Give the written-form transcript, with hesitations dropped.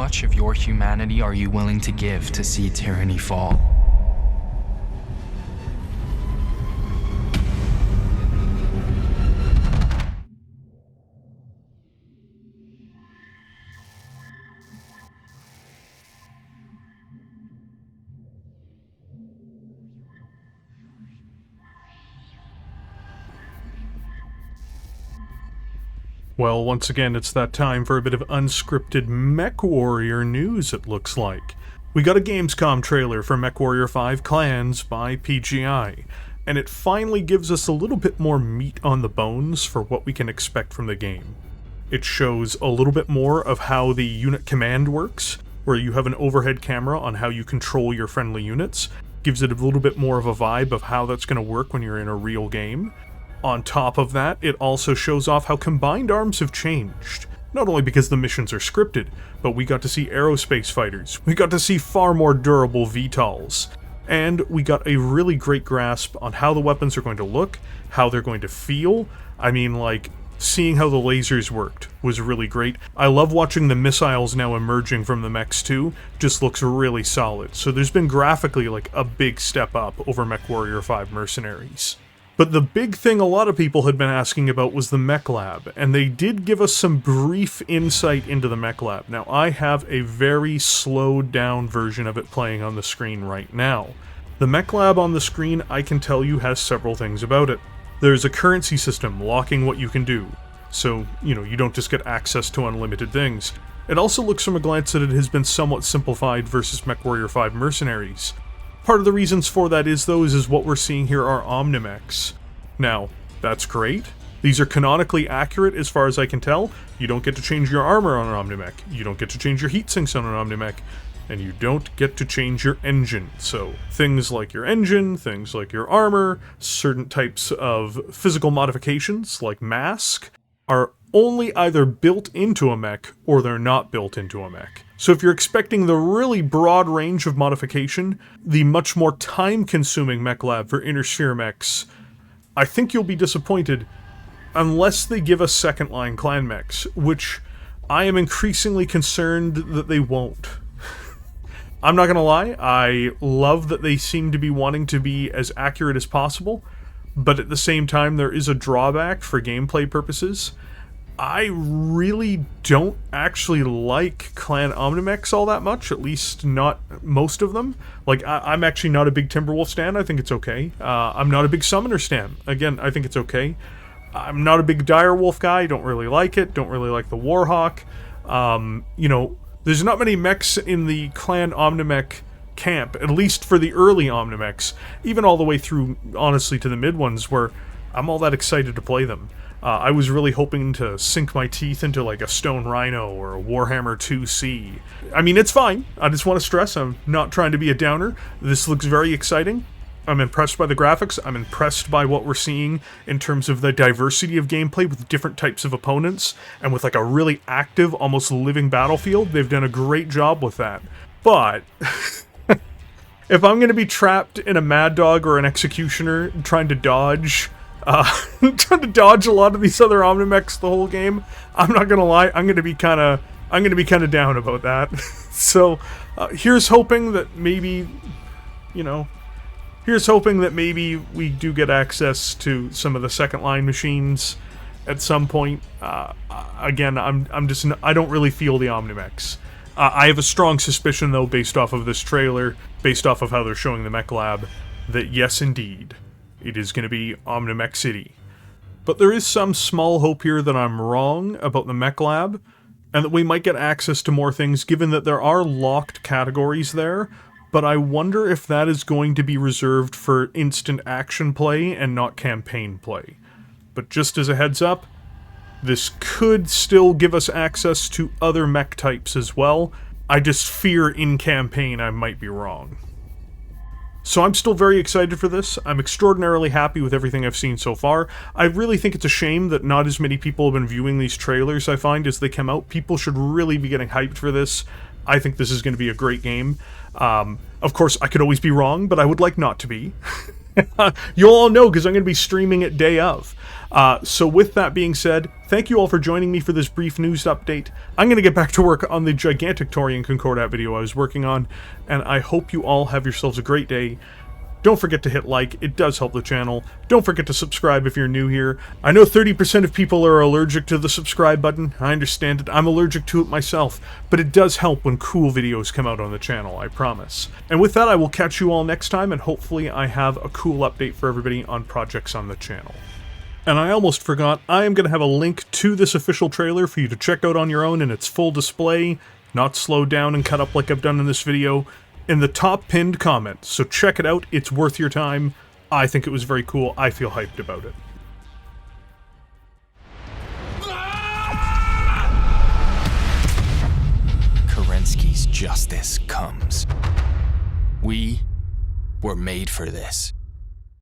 much of your humanity are you willing to give to see tyranny fall? Well, once again, it's that time for a bit of unscripted Mechwarrior news, it looks like. We got a Gamescom trailer for Mechwarrior 5 Clans by PGI, and it finally gives us a little bit more meat on the bones for what we can expect from the game. It shows a little bit more of how the unit command works, where you have an overhead camera on how you control your friendly units, gives it a little bit more of a vibe of how that's going to work when you're in a real game. On top of that, it also shows off how combined arms have changed. Not only because the missions are scripted, but we got to see aerospace fighters, we got to see far more durable VTOLs, and we got a really great grasp on how the weapons are going to look, how they're going to feel. I mean, like, seeing how the lasers worked was really great. I love watching the missiles now emerging from the mechs too, just looks really solid. So there's been graphically like a big step up over Mechwarrior 5 Mercenaries. But the big thing a lot of people had been asking about was the Mech Lab, and they did give us some brief insight into the Mech Lab. Now, I have a very slowed down version of it playing on the screen right now. The Mech Lab on the screen, I can tell you, has several things about it. There's a currency system locking what you can do, so, you don't just get access to unlimited things. It also looks from a glance that it has been somewhat simplified versus Mechwarrior 5 Mercenaries. Part of the reasons for that is what we're seeing here are Omnimechs. Now, that's great. These are canonically accurate as far as I can tell. You don't get to change your armor on an Omnimech, you don't get to change your heat sinks on an Omnimech, and you don't get to change your engine. So, things like your engine, things like your armor, certain types of physical modifications, like mask, are only either built into a mech or they're not built into a mech. So if you're expecting the really broad range of modification, the much more time-consuming mech lab for inner sphere mechs, I think you'll be disappointed unless they give us second-line clan mechs, which I am increasingly concerned that they won't. I'm not gonna lie, I love that they seem to be wanting to be as accurate as possible, but at the same time there is a drawback for gameplay purposes. I really don't actually like clan Omnimechs all that much, at least not most of them. Like, I'm actually not a big Timberwolf stan, I think it's okay. I'm not a big Summoner stan, again, I think it's okay. I'm not a big Direwolf guy, don't really like it, don't really like the Warhawk. There's not many mechs in the clan Omnimech camp, at least for the early Omnimechs, even all the way through, honestly, to the mid ones, where I'm all that excited to play them. I was really hoping to sink my teeth into like a Stone Rhino or a Warhammer 2C. I mean, it's fine. I just want to stress I'm not trying to be a downer. This looks very exciting. I'm impressed by the graphics. I'm impressed by what we're seeing in terms of the diversity of gameplay with different types of opponents and with like a really active, almost living battlefield. They've done a great job with that. But if I'm going to be trapped in a Mad Dog or an Executioner trying to dodge a lot of these other Omnimechs the whole game, I'm not gonna lie, I'm gonna be kind of down about that. So here's hoping that maybe we do get access to some of the second line machines at some point. Again, I don't really feel the Omnimechs. I have a strong suspicion though, based off of this trailer, based off of how they're showing the Mech Lab, that yes indeed, it is going to be Omnimech City. But there is some small hope here that I'm wrong about the Mech Lab, and that we might get access to more things given that there are locked categories there, but I wonder if that is going to be reserved for instant action play and not campaign play. But just as a heads up, this could still give us access to other mech types as well. I just fear in campaign I might be wrong. So I'm still very excited for this. I'm extraordinarily happy with everything I've seen so far. I really think it's a shame that not as many people have been viewing these trailers, I find, as they come out. People should really be getting hyped for this. I think this is going to be a great game. Of course, I could always be wrong, but I would like not to be. You'll all know because I'm going to be streaming it day of. So with that being said, thank you all for joining me for this brief news update. I'm going to get back to work on the gigantic Taurian Concordat video I was working on, and I hope you all have yourselves a great day. Don't forget to hit like, it does help the channel. Don't forget to subscribe if you're new here. I know 30% of people are allergic to the subscribe button. I understand it. I'm allergic to it myself. But it does help when cool videos come out on the channel, I promise. And with that, I will catch you all next time, and hopefully I have a cool update for everybody on projects on the channel. And I almost forgot, I am going to have a link to this official trailer for you to check out on your own in its full display, not slowed down and cut up like I've done in this video, in the top pinned comment, so check it out, it's worth your time. I think it was very cool, I feel hyped about it. Kerensky's justice comes. We were made for this.